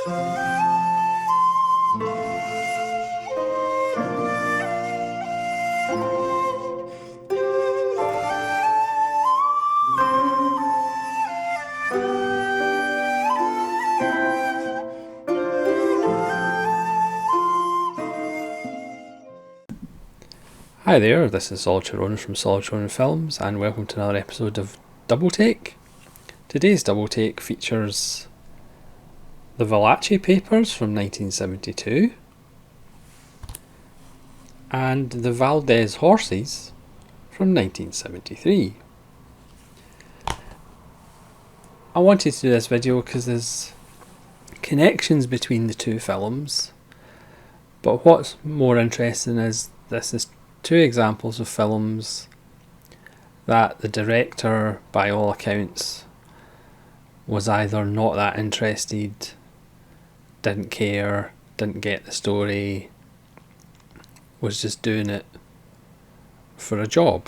Hi there, this is Solid from Solid Films, and welcome to another episode of Double Take. Today's Double Take features the Valachi Papers from 1972 and the Valdez Horses from 1973. I wanted to do this video because there's connections between the two films, but what's more interesting is this is two examples of films that the director, by all accounts, was either not that interested, didn't care, didn't get the story, was just doing it for a job.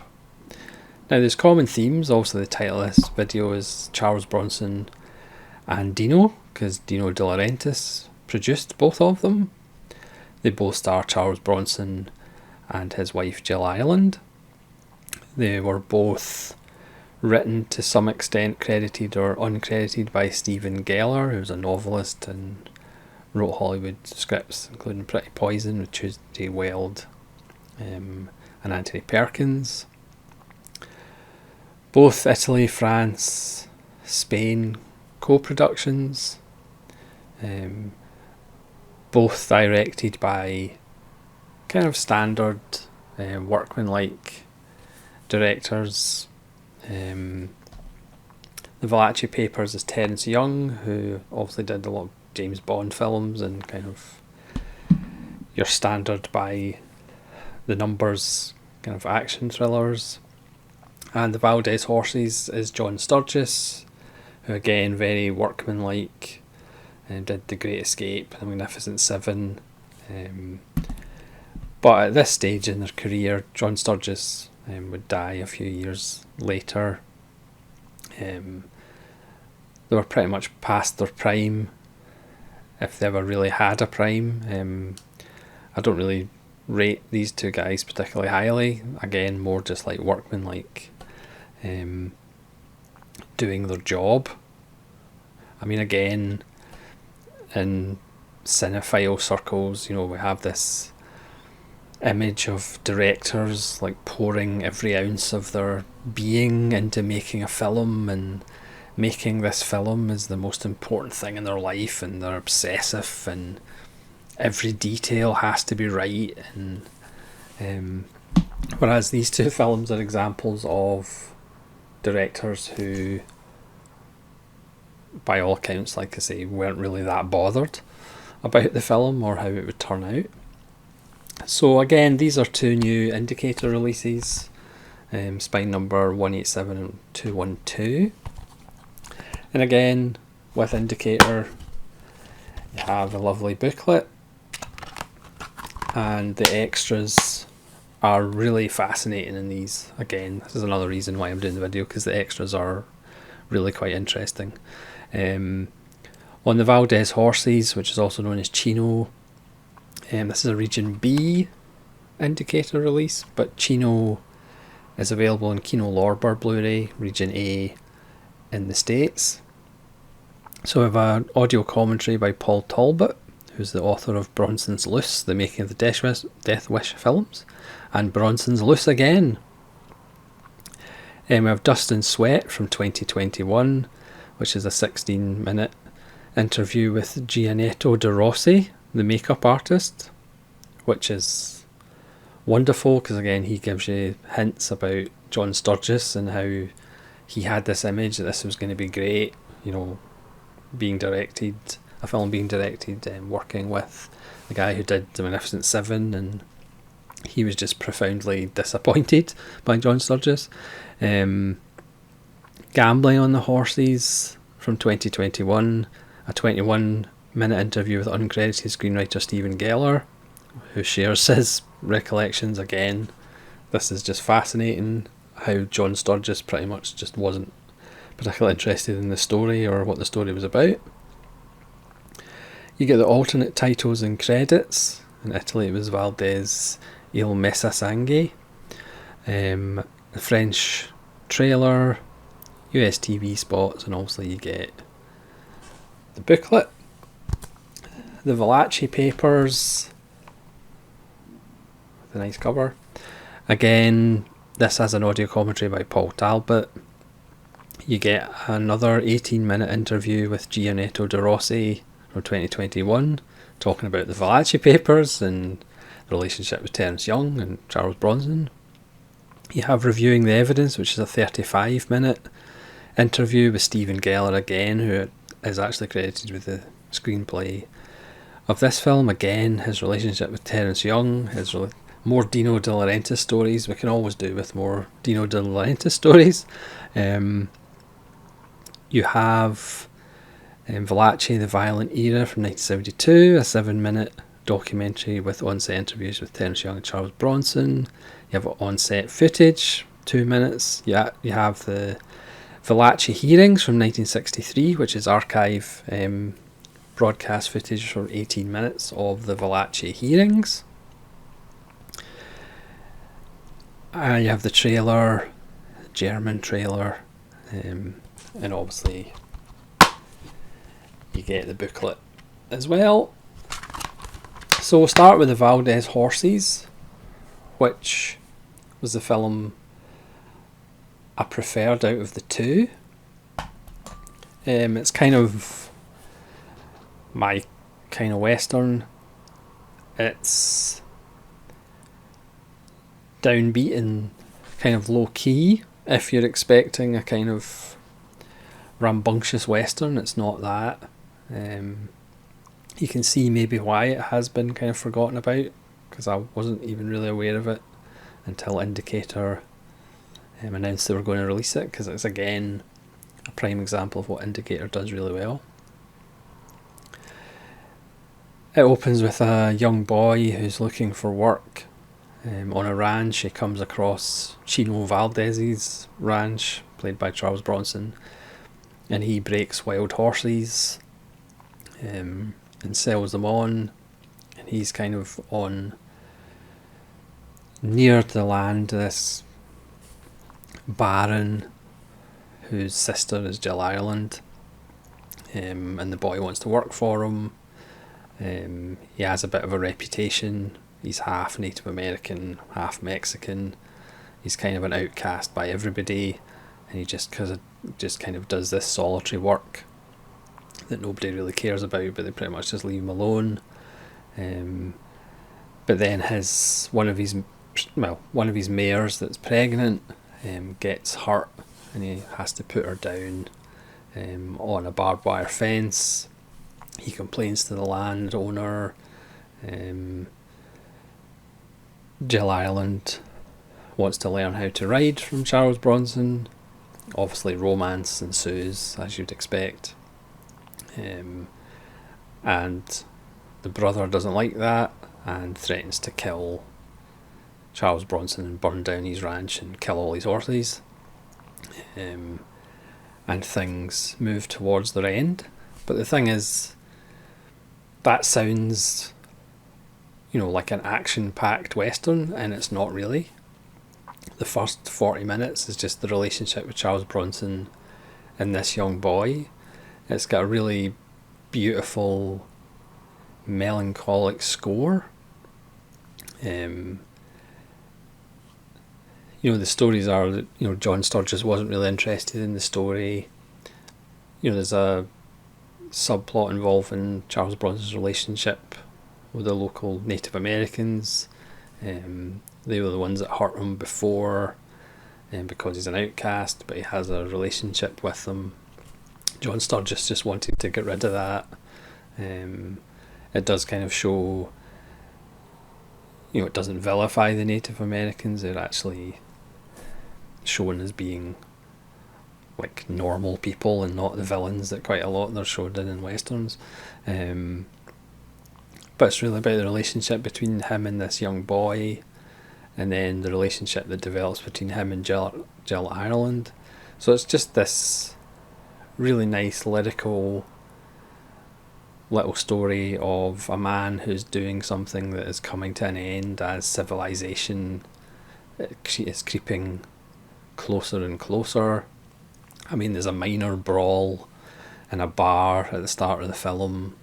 Now there's common themes. Also the title of this video is Charles Bronson and Dino, because Dino De Laurentiis produced both of them. They both star Charles Bronson and his wife Jill Ireland. They were both written to some extent, credited or uncredited, by Stephen Geller, who was a novelist and wrote Hollywood scripts including Pretty Poison with Tuesday Weld and Anthony Perkins. Both Italy, France, Spain co-productions, both directed by kind of standard workmanlike directors. The Valachi Papers is Terence Young, who obviously did a lot of James Bond films and kind of your standard by the numbers kind of action thrillers. And the Valdez Horses is John Sturges, who again very workmanlike, and did The Great Escape, The Magnificent Seven. But at this stage in their career, John Sturges would die a few years later. They were pretty much past their prime, if they ever really had a prime. I don't really rate these two guys particularly highly. Again, more just like workmanlike, doing their job. I mean, again, in cinephile circles, you know, we have this image of directors like pouring every ounce of their being into making a film, and making this film is the most important thing in their life, and they're obsessive and every detail has to be right. And whereas these two films are examples of directors who, by all accounts, like I say, weren't really that bothered about the film or how it would turn out. So again, these are two new Indicator releases, spine number 187 and 212. And again, with Indicator, you have a lovely booklet, and the extras are really fascinating in these. Again, this is another reason why I'm doing the video, because the extras are really quite interesting. On the Valdez Horses, which is also known as Chino, this is a Region B Indicator release, but Chino is available in Kino Lorber Blu-ray, Region A in the States. So we have an audio commentary by Paul Talbot, who's the author of Bronson's Loose, the making of the Death Wish films, and Bronson's Loose again. We have Dust and Sweat from 2021, which is a 16-minute interview with Gianetto De Rossi, the makeup artist, which is wonderful because again he gives you hints about John Sturges and how he had this image that this was going to be great, you know, a film being directed and working with the guy who did The Magnificent Seven, and he was just profoundly disappointed by John Sturges. Gambling on the Horses from 2021, a 21-minute interview with uncredited screenwriter Stephen Geller, who shares his recollections. Again, this is just fascinating how John Sturges pretty much just wasn't particularly interested in the story or what the story was about. You get the alternate titles and credits. In Italy it was Valdez Il Messasangue. The French trailer, US TV spots, and obviously you get the booklet. The Valachi Papers, with a nice cover. Again, this has an audio commentary by Paul Talbot. You get another 18-minute interview with Dino De Laurentiis from 2021, talking about the Valachi Papers and the relationship with Terence Young and Charles Bronson. You have Reviewing the Evidence, which is a 35-minute interview with Stephen Geller again, who is actually credited with the screenplay of this film. Again, his relationship with Terence Young, more Dino De Laurentiis stories. We can always do with more Dino De Laurentiis stories. You have Valachi, The Violent Era from 1972, a 7-minute documentary with on-set interviews with Terence Young and Charles Bronson. You have on-set footage, 2 minutes. You have the Valachi hearings from 1963, which is archive broadcast footage for 18 minutes of the Valachi hearings. You have the trailer, German trailer, and obviously you get the booklet as well. So we'll start with the Valdez Horses, which was the film I preferred out of the two. It's kind of my kind of western. It's downbeat and kind of low key. If you're expecting a kind of rambunctious western, it's not that. You can see maybe why it has been kind of forgotten about, because I wasn't even really aware of it until Indicator announced they were going to release it, because it's again a prime example of what Indicator does really well. It opens with a young boy who's looking for work on a ranch. He comes across Chino Valdez's ranch, played by Charles Bronson, and he breaks wild horses and sells them on, and he's kind of on near to the land of this baron whose sister is Jill Ireland, and the boy wants to work for him. He has a bit of a reputation. He's half Native American, half Mexican. He's kind of an outcast by everybody, and he just kind of does this solitary work that nobody really cares about, but they pretty much just leave him alone. But then one of his mares that's pregnant gets hurt, and he has to put her down on a barbed wire fence. He complains to the landowner. Jill Ireland wants to learn how to ride from Charles Bronson. Obviously romance ensues, as you'd expect. And the brother doesn't like that and threatens to kill Charles Bronson and burn down his ranch and kill all his horses. And things move towards their end. But the thing is, that sounds, like an action-packed western, and it's not really. The first 40 minutes is just the relationship with Charles Bronson and this young boy. It's got a really beautiful, melancholic score. The stories are that, John Sturges wasn't really interested in the story. There's a subplot involving Charles Bronson's relationship with the local Native Americans. They were the ones that hurt him before, because he's an outcast, but he has a relationship with them. John Sturges just wanted to get rid of that. It does kind of show, it doesn't vilify the Native Americans. They're actually shown as being like normal people and not the villains that quite a lot they're showed in westerns. But it's really about the relationship between him and this young boy, and then the relationship that develops between him and Jill Ireland. So it's just this really nice lyrical little story of a man who's doing something that is coming to an end as civilization is creeping closer and closer. I mean, there's a minor brawl in a bar at the start of the film.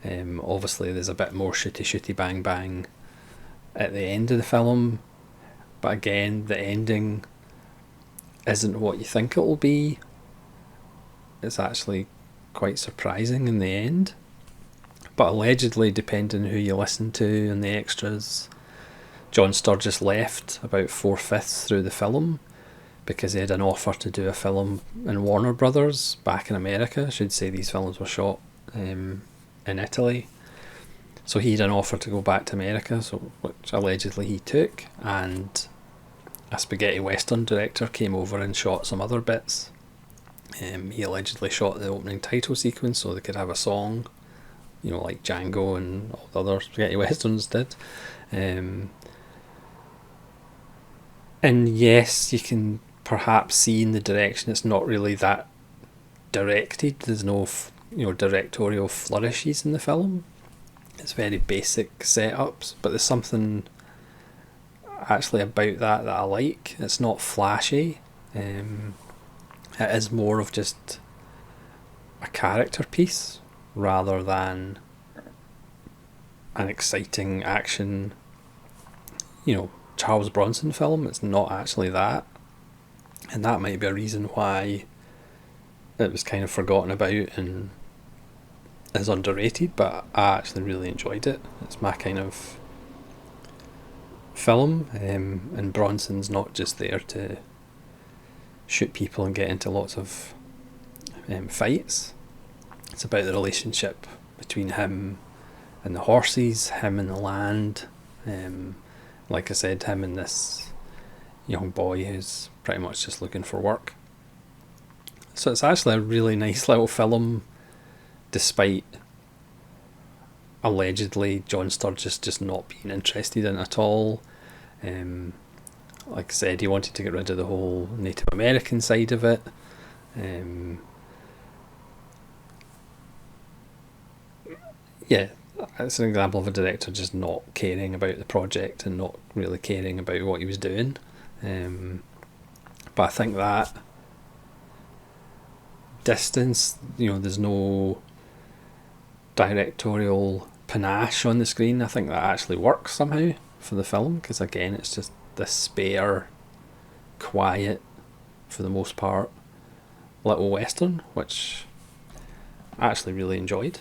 Obviously, there's a bit more shooty bang bang at the end of the film, but again, the ending isn't what you think it will be. It's actually quite surprising in the end. But allegedly, depending who you listen to and the extras, John Sturges left about 4/5 through the film because he had an offer to do a film in Warner Brothers back in America. I should say these films were shot in Italy. So he had an offer to go back to America, which allegedly he took, and a spaghetti western director came over and shot some other bits. He allegedly shot the opening title sequence so they could have a song, like Django and all the other spaghetti westerns did. And yes, you can perhaps see in the direction it's not really that directed. There's no directorial flourishes in the film. It's very basic setups, but there's something actually about that I like. It's not flashy. It is more of just a character piece rather than an exciting action, Charles Bronson film. It's not actually that, and that might be a reason why it was kind of forgotten about and is underrated, but I actually really enjoyed it. It's my kind of film, and Bronson's not just there to shoot people and get into lots of fights. It's about the relationship between him and the horses, him and the land, like I said, him and this young boy who's pretty much just looking for work. So it's actually a really nice little film, despite allegedly John Sturges just not being interested in it at all. Like I said, he wanted to get rid of the whole Native American side of it. Yeah, it's an example of a director just not caring about the project and not really caring about what he was doing. But I think that distance, there's no directorial panache on the screen. I think that actually works somehow for the film, because again, it's just this spare, quiet, for the most part, little western, which I actually really enjoyed.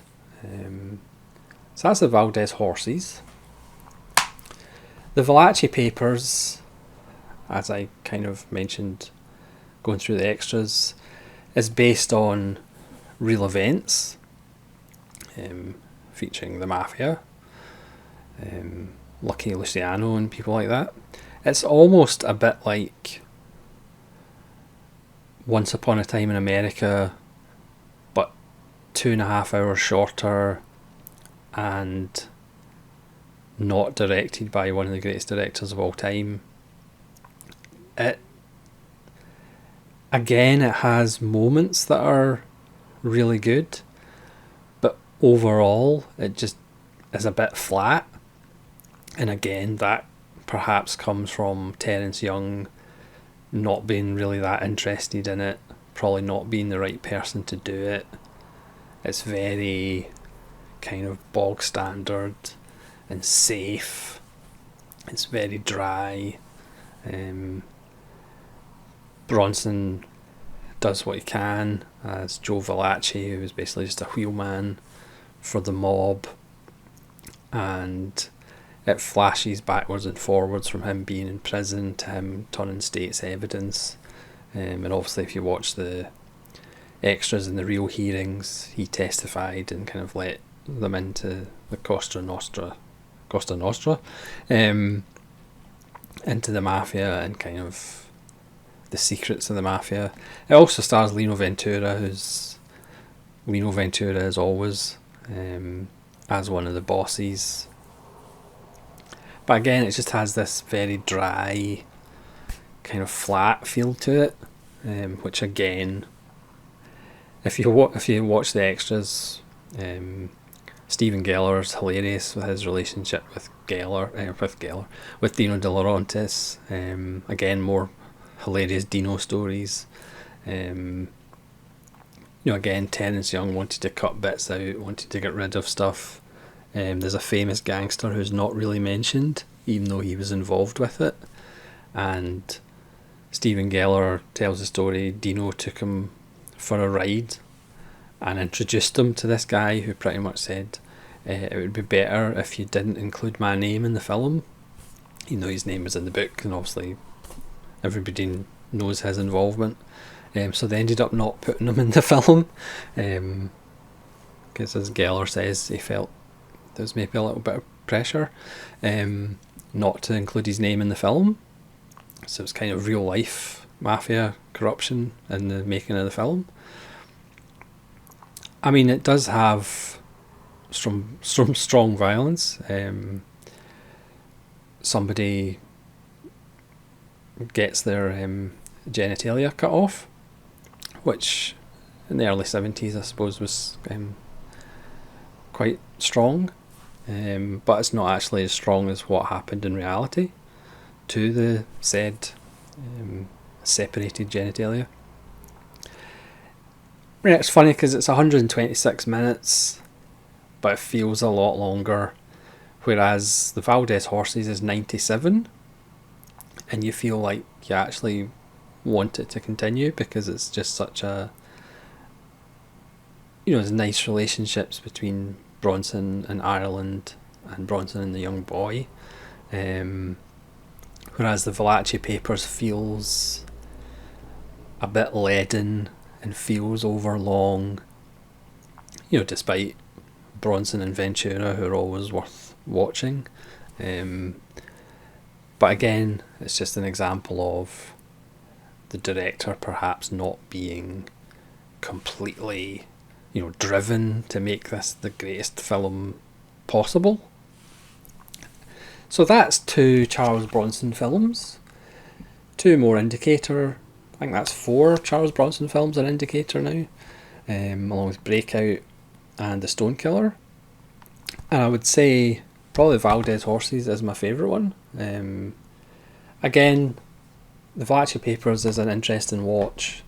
So that's the Valdez Horses. The Valachi Papers, as I kind of mentioned going through the extras, is based on real events, featuring the mafia, Lucky Luciano and people like that. It's almost a bit like Once Upon a Time in America, but 2.5 hours shorter and not directed by one of the greatest directors of all time. It has moments that are really good, but overall it just is a bit flat. And again, that perhaps comes from Terence not being really that interested in it, probably not being the right person to do it. It's very kind of bog standard and safe. It's very dry. Bronson does what he can as Joe Valachi, who is basically just a wheelman for the mob, and it flashes backwards and forwards from him being in prison to him turning state's evidence. And obviously, if you watch the extras in the real hearings, he testified and kind of let them into the Costa Nostra, into the mafia and kind of the secrets of the mafia. It also stars Lino Ventura, who's Lino Ventura as always, as one of the bosses. But again, it just has this very dry, kind of flat feel to it, which again, if you watch the extras, Stephen Geller's hilarious with his relationship with with Dino De Laurentiis. Again, more hilarious Dino stories. Again, Terence Young wanted to cut bits out, wanted to get rid of stuff. There's a famous gangster who's not really mentioned, even though he was involved with it. And Stephen Geller tells the story, Dino took him for a ride and introduced him to this guy who pretty much said, it would be better if you didn't include my name in the film. Even though his name was in the book, and obviously everybody knows his involvement. So they ended up not putting him in the film, because as Geller says, he felt there was maybe a little bit of pressure not to include his name in the film. So it's kind of real life mafia corruption in the making of the film. I mean, it does have some strong violence. Somebody gets their genitalia cut off, which in the early 70s I suppose was quite strong, but it's not actually as strong as what happened in reality to the said separated genitalia. Yeah, it's funny because it's 126 minutes, but it feels a lot longer, whereas the Valdez Horses is 97, and you feel like you actually want it to continue because it's just such a, there's nice relationships between Bronson and Ireland and Bronson and the young boy, whereas the Valachi Papers feels a bit leaden and feels overlong, despite Bronson and Ventura, who are always worth watching. But again, it's just an example of the director perhaps not being completely, driven to make this the greatest film possible. So that's 2 Charles Bronson films. 2 more Indicator. I think that's 4 Charles Bronson films are Indicator now, along with Breakout and The Stone Killer. And I would say probably Valdez Horses is my favourite one. Again, the Valachi Papers is an interesting watch.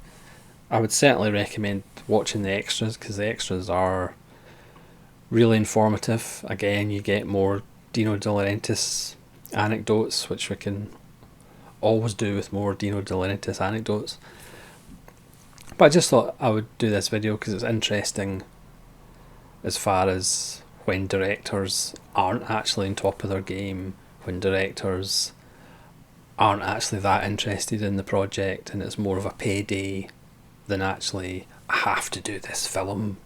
I would certainly recommend watching the extras because the extras are really informative. Again, you get more Dino De Laurentiis anecdotes, which we can always do with more Dino De Laurentiis anecdotes. But I just thought I would do this video because it's interesting as far as when directors aren't actually on top of their game, when directors aren't actually that interested in the project and it's more of a payday than actually, I have to do this film,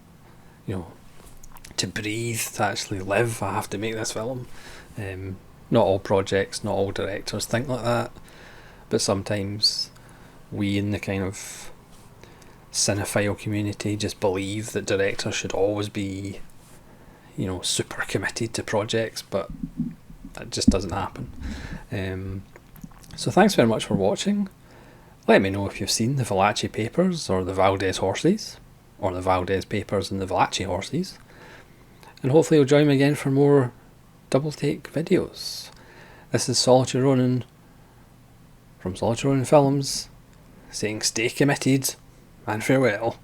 to breathe, to actually live, I have to make this film. Not all projects, not all directors think like that, but sometimes we in the kind of cinephile community just believe that directors should always be, super committed to projects, but that just doesn't happen. So thanks very much for watching. Let me know if you've seen the Valachi Papers or the Valdez Horses, or the Valdez Papers and the Valachi Horses, and hopefully you'll join me again for more double take videos. This is Solitary Ronin from Solitary Ronin Films saying stay committed and farewell.